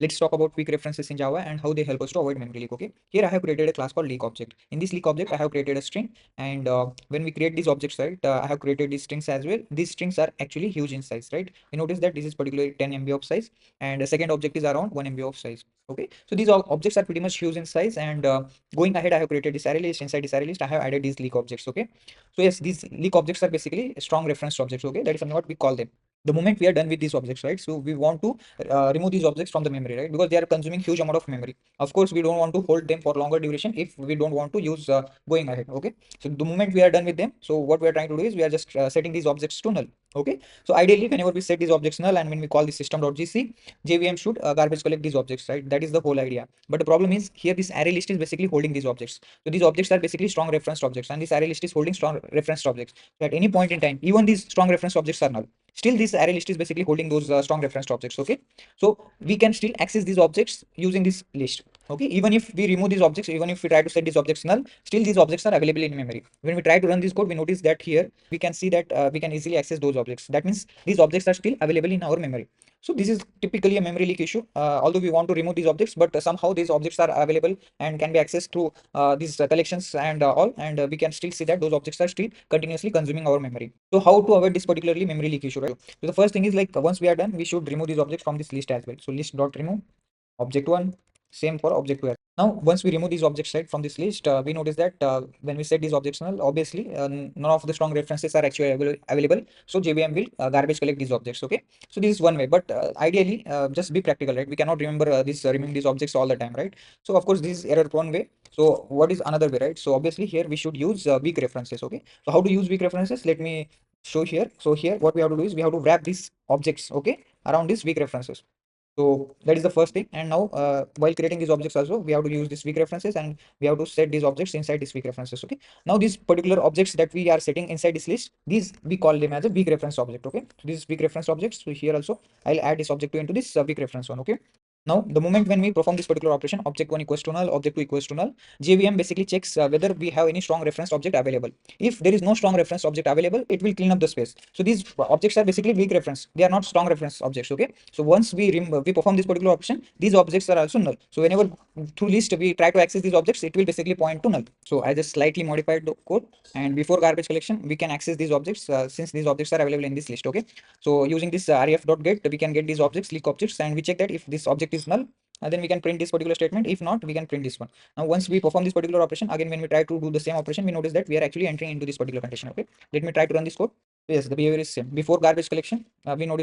Let's talk about quick references in Java and how they help us to avoid memory leak. Okay, here I have created a class called leak object. In this leak object, I have created a string, and when we create these objects, right, I have created these strings as well. These strings are actually huge in size, right? You notice that this is particularly 10 MB of size, and the second object is around 1 MB of size. Okay, so these objects are pretty much huge in size, and going ahead, I have created this array list. Inside this array list, I have added these leak objects. Okay, so yes, these leak objects are basically strong reference objects. Okay, that is something what we call them. The moment we are done with these objects, right, so we want to remove these objects from the memory, right, because they are consuming huge amount of memory. Of course, we don't want to hold them for longer duration if we don't want to use going ahead. Okay, so the moment we are done with them, so what we are trying to do is we are just setting these objects to null. Okay, so ideally whenever we set these objects null and when we call the system.gc, jvm should garbage collect these objects, right? That is the whole idea. But the problem is here this array list is basically holding these objects. So these objects are basically strong reference objects, and this array list is holding strong reference objects. So at any point in time, even these strong reference objects are null, still this array list is basically holding those strong reference objects. Okay, so we can still access these objects using this list. Okay, even if we remove these objects, even if we try to set these objects null, still these objects are available in memory. When we try to run this code, we notice that here we can see that we can easily access those objects. That means these objects are still available in our memory. So this is typically a memory leak issue. Although we want to remove these objects, but somehow these objects are available and can be accessed through these collections and all, and we can still see that those objects are still continuously consuming our memory. So how to avoid this particularly memory leak issue, right? So the first thing is, like, once we are done, we should remove these objects from this list as well. So list dot remove object one, same for object two. Now, once we remove these objects, right, from this list, we notice that when we set these objects null, obviously none of the strong references are actually available. So JVM will garbage collect these objects. Okay, so this is one way, but ideally, just be practical, right? We cannot remember this removing these objects all the time, right? So of course, this is error prone way. So what is another way, right? So obviously here we should use weak references. Okay, so how to use weak references? Let me show here. So here what we have to do is we have to wrap these objects, okay, around these weak references. So that is the first thing. And now while creating these objects also, we have to use these weak references and we have to set these objects inside these weak references. Okay, now these particular objects that we are setting inside this list, these we call them as a weak reference object. Okay, so these weak reference objects. So here also I'll add this object 2 into this weak reference one. Okay, now, the moment when we perform this particular operation, object 1 equals to null, object 2 equals to null, JVM basically checks whether we have any strong reference object available. If there is no strong reference object available, it will clean up the space. So these objects are basically weak reference. They are not strong reference objects. Okay. So once we perform this particular operation, these objects are also null. So whenever through list we try to access these objects, it will basically point to null. So I just slightly modified the code, and before garbage collection, we can access these objects since these objects are available in this list. Okay. So using this ref.get, we can get these objects, leak objects, and we check that if this object is null, then we can print this particular statement. If not, we can print this one. Now, once we perform this particular operation, again, when we try to do the same operation, we notice that we are actually entering into this particular condition. Okay, let me try to run this code. Yes, the behavior is same. Before garbage collection, we notice